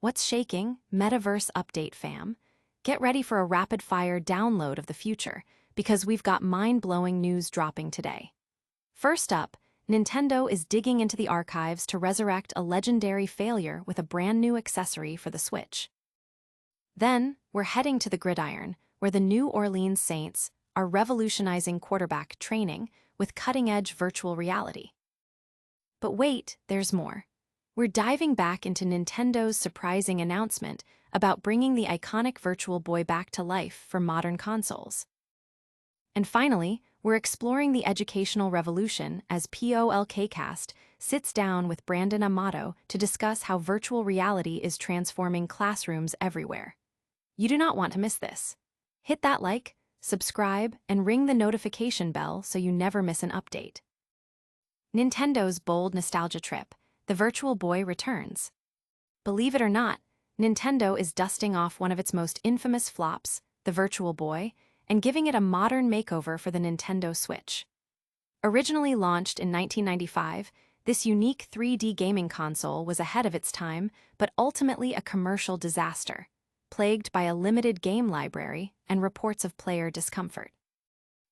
What's shaking? MetaVerse update, fam. Get ready for a rapid-fire download of the future, because we've got mind-blowing news dropping today. First up, Nintendo is digging into the archives to resurrect a legendary failure with a brand new accessory for the Switch. Then, we're heading to the gridiron, where the New Orleans Saints are revolutionizing quarterback training with cutting-edge virtual reality. But wait, there's more. We're diving back into Nintendo's surprising announcement about bringing the iconic Virtual Boy back to life for modern consoles. And finally, we're exploring the educational revolution as POLKcast sits down with Brandon Amato to discuss how virtual reality is transforming classrooms everywhere. You do not want to miss this. Hit that like, subscribe, and ring the notification bell so you never miss an update. Nintendo's bold nostalgia trip, the Virtual Boy returns. Believe it or not, Nintendo is dusting off one of its most infamous flops, the Virtual Boy, and giving it a modern makeover for the Nintendo Switch. Originally launched in 1995, this unique 3D gaming console was ahead of its time, but ultimately a commercial disaster, plagued by a limited game library and reports of player discomfort.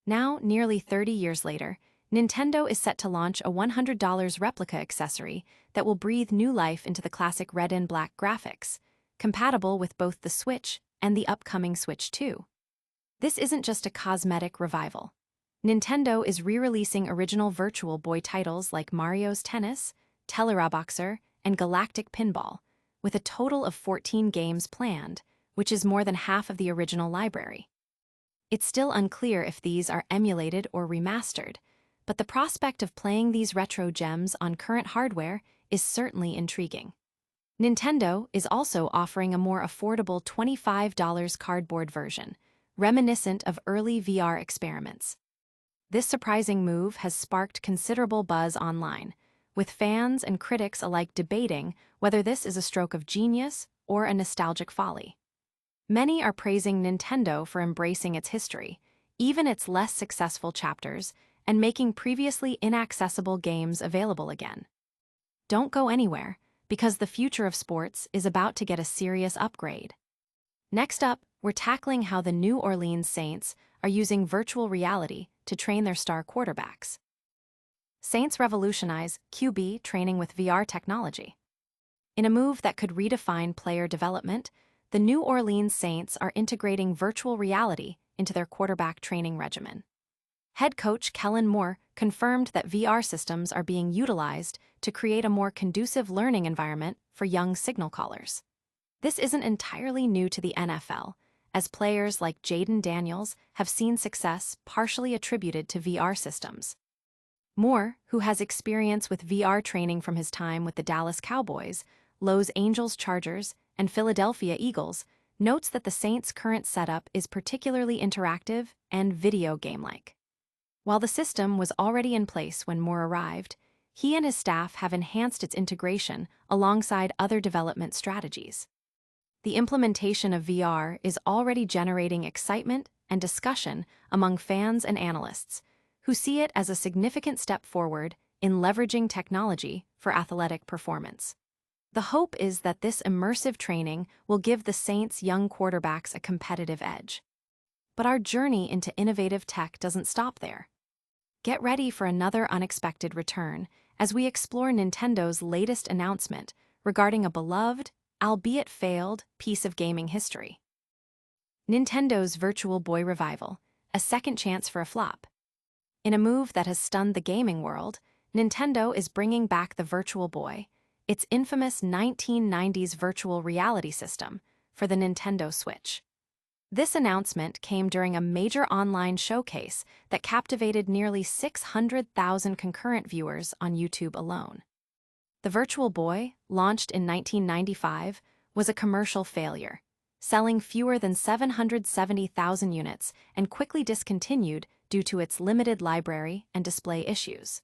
Now, nearly 30 years later, Nintendo is set to launch a $100 replica accessory that will breathe new life into the classic red and black graphics, compatible with both the Switch and the upcoming Switch 2. This isn't just a cosmetic revival. Nintendo is re-releasing original Virtual Boy titles like Mario's Tennis, Teleraboxer, and Galactic Pinball, with a total of 14 games planned, which is more than half of the original library. It's still unclear if these are emulated or remastered, but the prospect of playing these retro gems on current hardware is certainly intriguing. Nintendo is also offering a more affordable $25 cardboard version, reminiscent of early VR experiments. This surprising move has sparked considerable buzz online, with fans and critics alike debating whether this is a stroke of genius or a nostalgic folly. Many are praising Nintendo for embracing its history, even its less successful chapters, and making previously inaccessible games available again. Don't go anywhere, because the future of sports is about to get a serious upgrade. Next up, we're tackling how the New Orleans Saints are using virtual reality to train their star quarterbacks. Saints revolutionize QB training with VR technology. In a move that could redefine player development, the New Orleans Saints are integrating virtual reality into their quarterback training regimen. Head coach Kellen Moore confirmed that VR systems are being utilized to create a more conducive learning environment for young signal callers. This isn't entirely new to the NFL, as players like Jaden Daniels have seen success partially attributed to VR systems. Moore, who has experience with VR training from his time with the Dallas Cowboys, Los Angeles Chargers, and Philadelphia Eagles, notes that the Saints' current setup is particularly interactive and video game-like. While the system was already in place when Moore arrived, he and his staff have enhanced its integration alongside other development strategies. The implementation of VR is already generating excitement and discussion among fans and analysts, who see it as a significant step forward in leveraging technology for athletic performance. The hope is that this immersive training will give the Saints' young quarterbacks a competitive edge. But our journey into innovative tech doesn't stop there. Get ready for another unexpected return as we explore Nintendo's latest announcement regarding a beloved, albeit failed, piece of gaming history. Nintendo's Virtual Boy revival, a second chance for a flop. In a move that has stunned the gaming world, Nintendo is bringing back the Virtual Boy, its infamous 1990s virtual reality system, for the Nintendo Switch. This announcement came during a major online showcase that captivated nearly 600,000 concurrent viewers on YouTube alone. The Virtual Boy, launched in 1995, was a commercial failure, selling fewer than 770,000 units and quickly discontinued due to its limited library and display issues.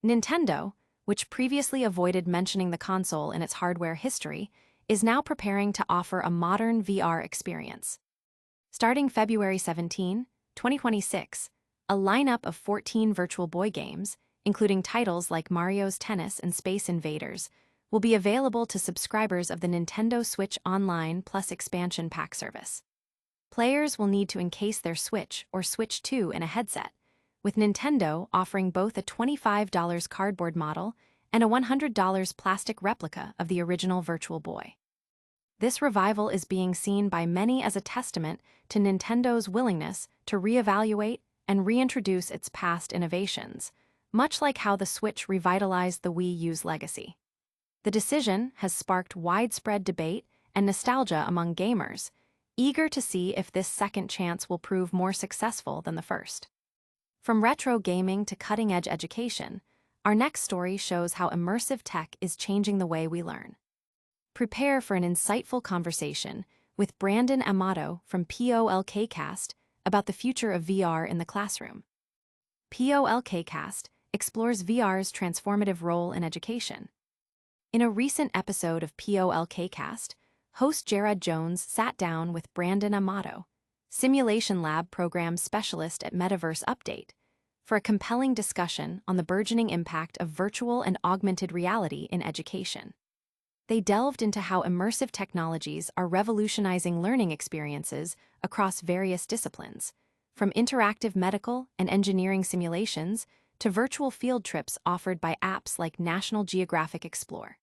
Nintendo, which previously avoided mentioning the console in its hardware history, is now preparing to offer a modern VR experience. Starting February 17, 2026, a lineup of 14 Virtual Boy games, including titles like Mario's Tennis and Space Invaders, will be available to subscribers of the Nintendo Switch Online Plus expansion pack service. Players will need to encase their Switch or Switch 2 in a headset, with Nintendo offering both a $25 cardboard model and a $100 plastic replica of the original Virtual Boy. This revival is being seen by many as a testament to Nintendo's willingness to reevaluate and reintroduce its past innovations, much like how the Switch revitalized the Wii U's legacy. The decision has sparked widespread debate and nostalgia among gamers, eager to see if this second chance will prove more successful than the first. From retro gaming to cutting-edge education, our next story shows how immersive tech is changing the way we learn. Prepare for an insightful conversation with Brandon Amato from POLKcast about the future of VR in the classroom. POLKcast explores VR's transformative role in education. In a recent episode of POLKcast, host Jared Jones sat down with Brandon Amato, Simulation Lab program specialist at MetaVerse Update, for a compelling discussion on the burgeoning impact of virtual and augmented reality in education. They delved into how immersive technologies are revolutionizing learning experiences across various disciplines, from interactive medical and engineering simulations to virtual field trips offered by apps like National Geographic Explore.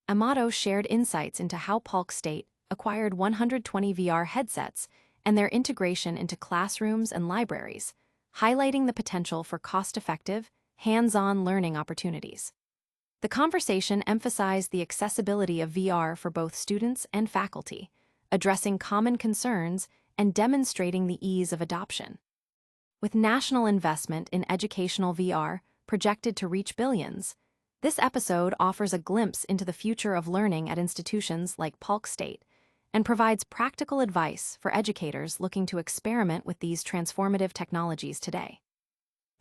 Amato shared insights into how POLKcast acquired 120 VR headsets and their integration into classrooms and libraries, highlighting the potential for cost-effective, hands-on learning opportunities. The conversation emphasized the accessibility of VR for both students and faculty, addressing common concerns and demonstrating the ease of adoption. With national investment in educational VR projected to reach billions, this episode offers a glimpse into the future of learning at institutions like POLKcast and provides practical advice for educators looking to experiment with these transformative technologies today.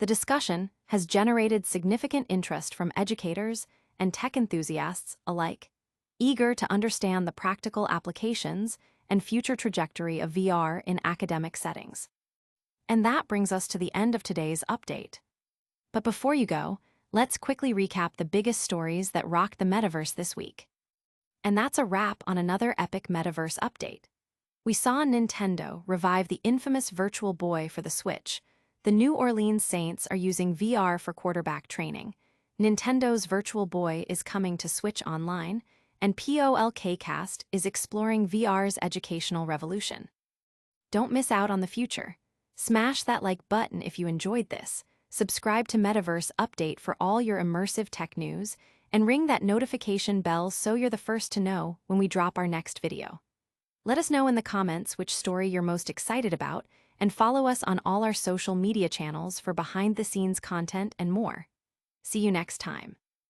The discussion has generated significant interest from educators and tech enthusiasts alike, eager to understand the practical applications and future trajectory of VR in academic settings. And that brings us to the end of today's update. But before you go, let's quickly recap the biggest stories that rocked the metaverse this week. And that's a wrap on another epic metaverse update. We saw Nintendo revive the infamous Virtual Boy for the Switch. The New Orleans Saints are using VR for quarterback training. Nintendo's Virtual Boy is coming to Switch Online, and POLKcast is exploring VR's educational revolution. Don't miss out on the future. Smash that like button if you enjoyed this, subscribe to MetaVerse Update for all your immersive tech news, and ring that notification bell so you're the first to know when we drop our next video. Let us know in the comments which story you're most excited about, and follow us on all our social media channels for behind-the-scenes content and more. See you next time.